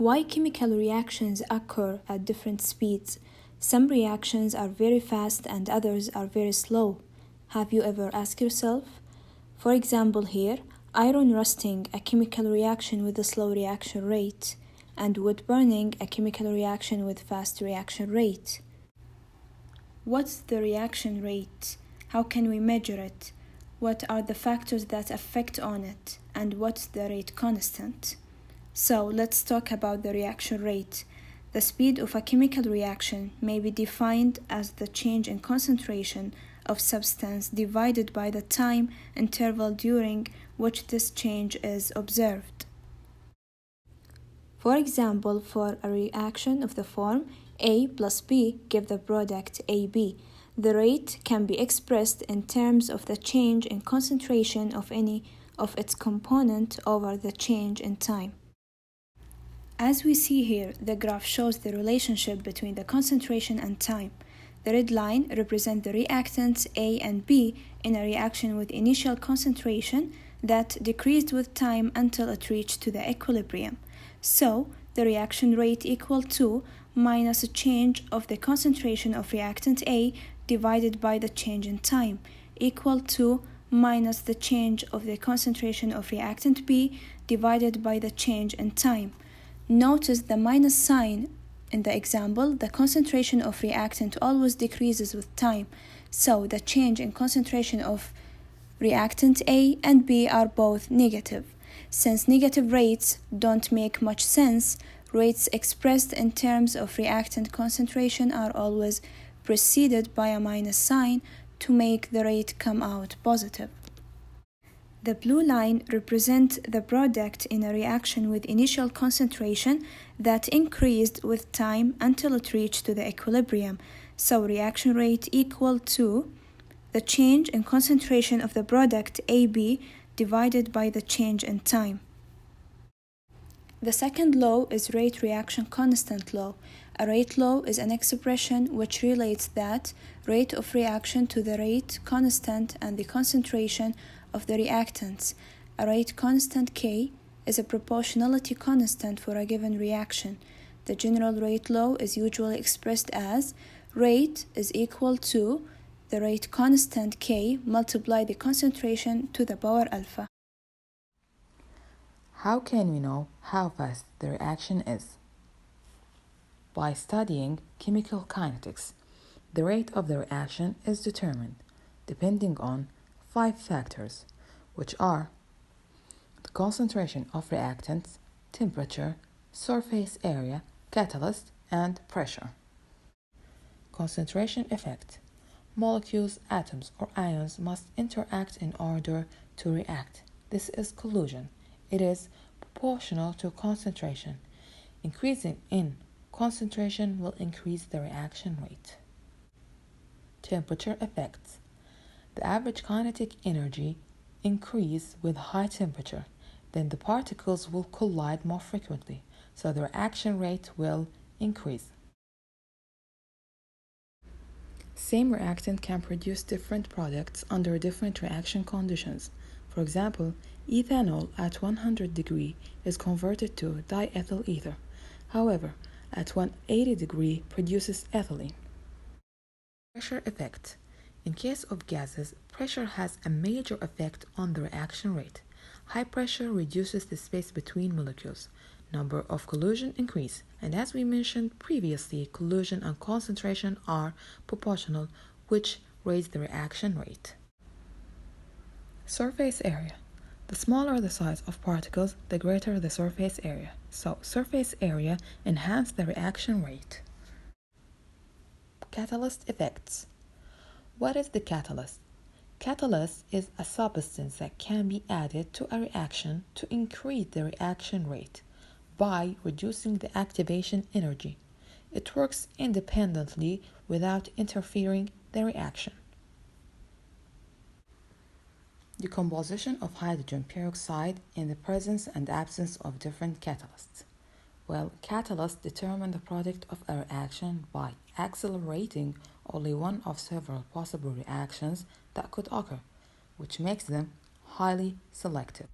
Why chemical reactions occur at different speeds? Some reactions are very fast and others are very slow. Have you ever asked yourself? For example here, iron rusting, a chemical reaction with a slow reaction rate, and wood burning, a chemical reaction with fast reaction rate. What's the reaction rate? How can we measure it? What are the factors that affect on it? And what's the rate constant? So let's talk about the reaction rate. The speed of a chemical reaction may be defined as the change in concentration of substance divided by the time interval during which this change is observed. For example, for a reaction of the form A plus B give the product AB, the rate can be expressed in terms of the change in concentration of any of its component over the change in time. As we see here, the graph shows the relationship between the concentration and time. The red line represents the reactants A and B in a reaction with initial concentration that decreased with time until it reached to the equilibrium. So, the reaction rate equal to minus a change of the concentration of reactant A divided by the change in time, equal to minus the change of the concentration of reactant B divided by the change in time. Notice the minus sign in the example. The concentration of reactant always decreases with time, so the change in concentration of reactant A and B are both negative. Since negative rates don't make much sense, rates expressed in terms of reactant concentration are always preceded by a minus sign to make the rate come out positive. The blue line represents the product in a reaction with initial concentration that increased with time until it reached to the equilibrium. So reaction rate equal to the change in concentration of the product AB divided by the change in time. The second law is rate reaction constant law. A rate law is an expression which relates that rate of reaction to the rate constant and the concentration of the reactants. A rate constant K is a proportionality constant for a given reaction. The general rate law is usually expressed as rate is equal to the rate constant K multiply the concentration to the power alpha. How can we know how fast the reaction is? By studying chemical kinetics, the rate of the reaction is determined depending on 5 factors, which are the concentration of reactants, temperature, surface area, catalyst, and pressure. Concentration effect. Molecules, atoms, or ions must interact in order to react. This is collision. It is proportional to concentration. Increasing in concentration will increase the reaction rate. Temperature effects. The average kinetic energy increases with high temperature, then the particles will collide more frequently, so the reaction rate will increase. Same reactant can produce different products under different reaction conditions. For example, ethanol at 100 degrees is converted to diethyl ether. However, at 180 degrees produces ethylene. Pressure effect. In case of gases, pressure has a major effect on the reaction rate. High pressure reduces the space between molecules. Number of collision increase, and as we mentioned previously, collision and concentration are proportional, which raise the reaction rate. Surface area. The smaller the size of particles, the greater the surface area. So surface area enhances the reaction rate. Catalyst effects. What is the catalyst? Catalyst is a substance that can be added to a reaction to increase the reaction rate by reducing the activation energy. It works independently without interfering the reaction. Decomposition of hydrogen peroxide in the presence and absence of different catalysts. Well, catalysts determine the product of a reaction by accelerating only one of several possible reactions that could occur, which makes them highly selective.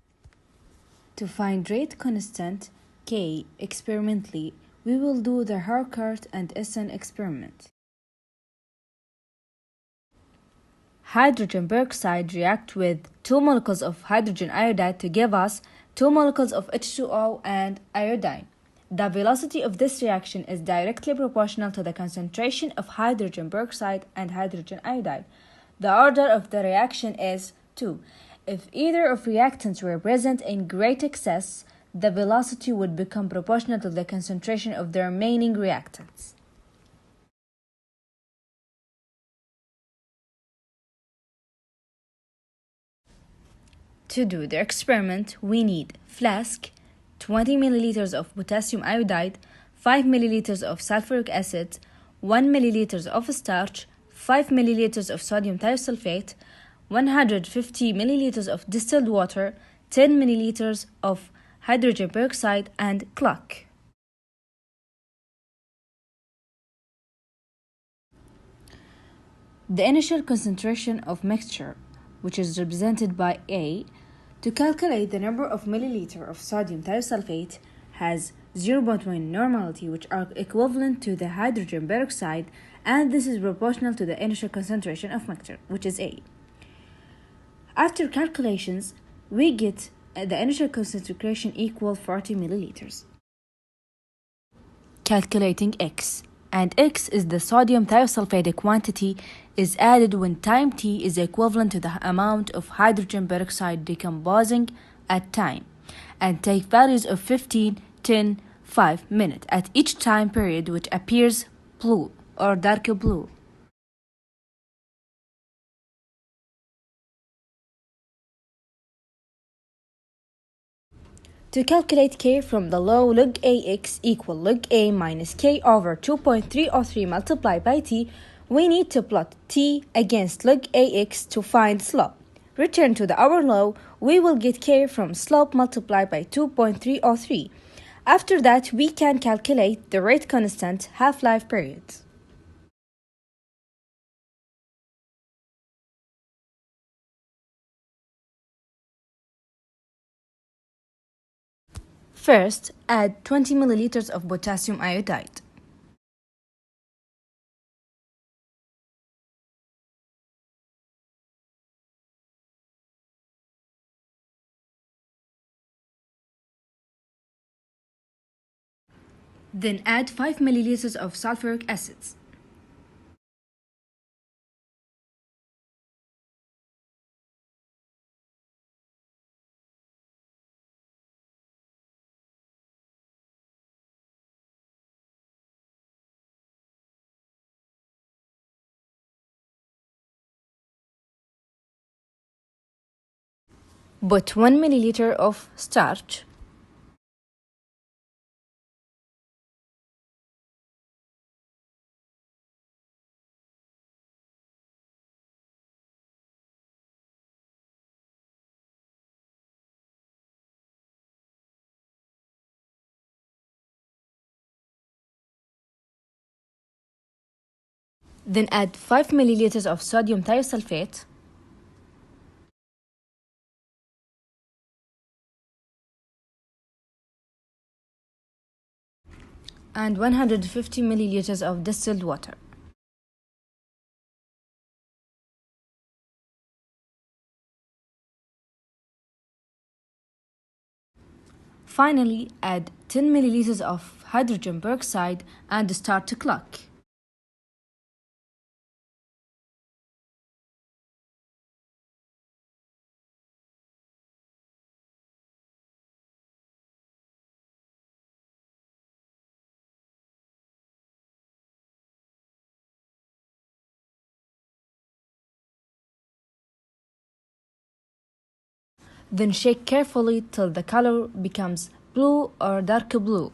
To find rate constant, K experimentally, we will do the Harkart and Essen experiment. Hydrogen peroxide react with 2 molecules of hydrogen iodide to give us 2 molecules of H2O and iodine. The velocity of this reaction is directly proportional to the concentration of hydrogen peroxide and hydrogen iodide. The order of the reaction is 2. If either of reactants were present in great excess, the velocity would become proportional to the concentration of the remaining reactants. To do the experiment, we need flask, 20 milliliters of potassium iodide, 5 milliliters of sulfuric acid, 1 milliliters of starch, 5 milliliters of sodium thiosulfate, 150 milliliters of distilled water, 10 milliliters of hydrogen peroxide, and clock. The initial concentration of mixture, which is represented by A, to calculate the number of milliliter of sodium thiosulfate has 0.1 normality, which are equivalent to the hydrogen peroxide, and this is proportional to the initial concentration of mixture, which is A. After calculations, we get the initial concentration equal 40 milliliters. Calculating X, and X is the sodium thiosulfate quantity is added when time t is equivalent to the amount of hydrogen peroxide decomposing at time, and take values of 15, 10, 5 minutes at each time period, which appears blue or darker blue. To calculate K from the law, log AX equal log A minus K over 2.303 multiplied by T, we need to plot T against log AX to find slope. Return to the our law, we will get K from slope multiplied by 2.303. After that, we can calculate the rate constant half-life period. First, add 20 milliliters of potassium iodide. Then add 5 milliliters of sulfuric acid. Put 1 milliliter of starch. Then add 5 milliliters of sodium thiosulfate. And 150 milliliters of distilled water. Finally, add 10 milliliters of hydrogen peroxide and start to clock. Then shake carefully till the color becomes blue or dark blue.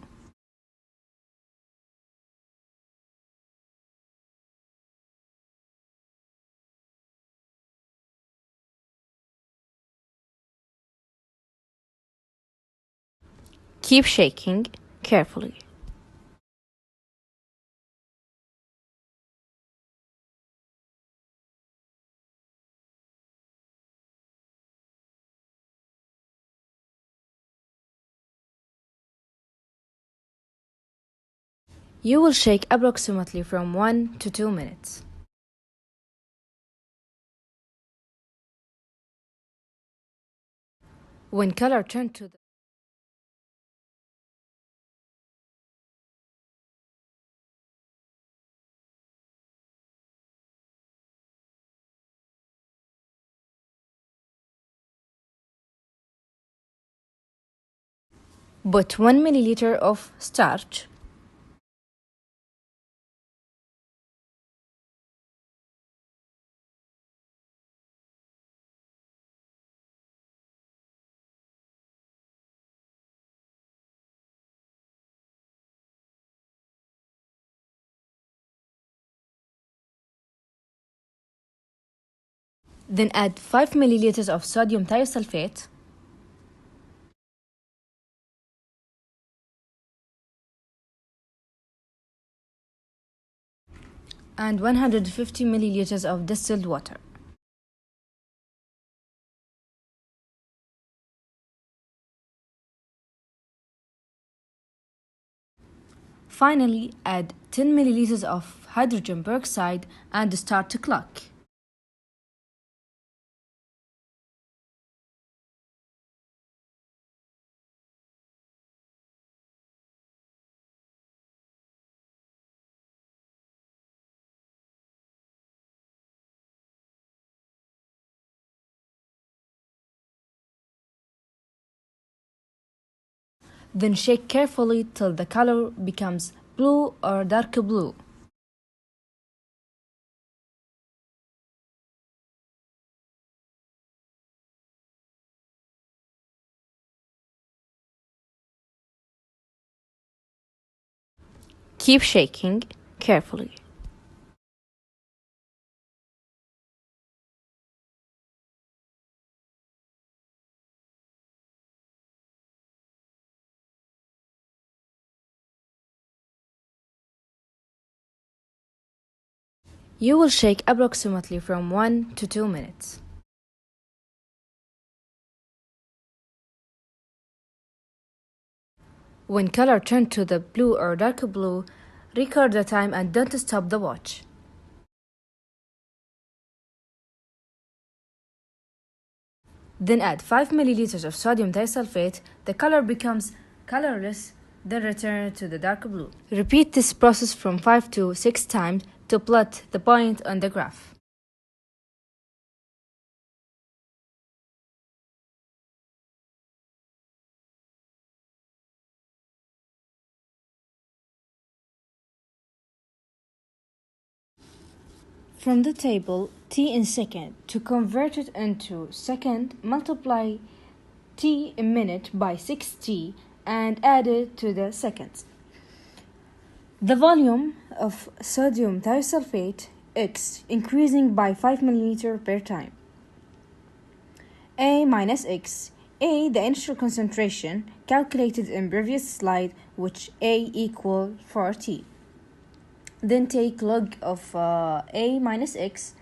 Keep shaking carefully. You will shake approximately from 1 to 2 minutes. When color turns to the Put 1 milliliter of starch, then add 5 milliliters of sodium thiosulfate, and 150 milliliters of distilled water. Finally, add 10 milliliters of hydrogen peroxide and start to clock. Then shake carefully till the color becomes blue or dark blue. Keep shaking carefully. You will shake approximately from 1 to 2 minutes. When color turns to the blue or dark blue, record the time and don't stop the watch. Then add 5 milliliters of sodium thiosulfate. The color becomes colorless, then return to the dark blue. Repeat this process from 5 to 6 times to plot the point on the graph. From the table, t in second. To convert it into second, multiply t in minute by 6t and add it to the seconds. The volume of sodium thiosulfate X increasing by 5 milliliter per time. A minus X. A, the initial concentration calculated in previous slide, which A equal 4T. Then take log of A minus X.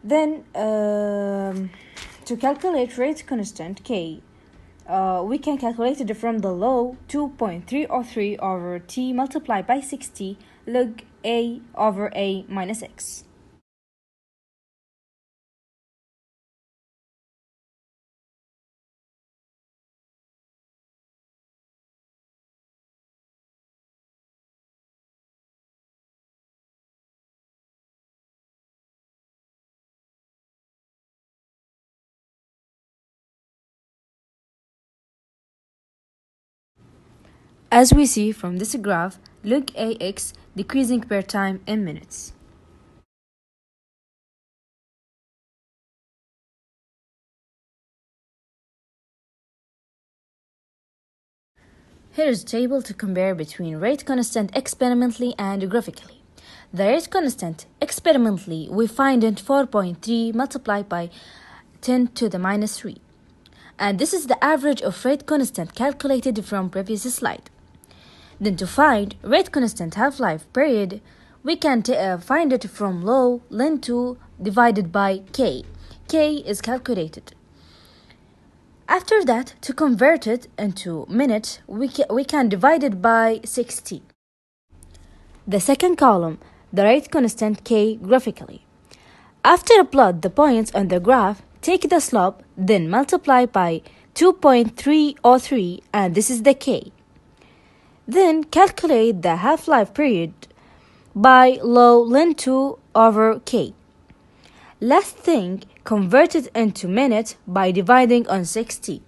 Then to calculate rate constant K, we can calculate it from the law 2.303 over T multiplied by 60 log A over A minus X. As we see from this graph, log AX decreasing per time in minutes. Here is a table to compare between rate constant experimentally and graphically. The rate constant experimentally we find it 4.3 multiplied by 10 to the minus 3. And this is the average of rate constant calculated from previous slide. Then to find rate constant half-life period, we can find it from law ln 2 divided by k. K is calculated. After that, to convert it into minutes, we can divide it by 60. The second column, the rate constant k graphically. After plot the points on the graph, take the slope, then multiply by 2.303, and this is the k. Then calculate the half-life period by log ln 2 over k. Last thing, convert it into minutes by dividing on 60.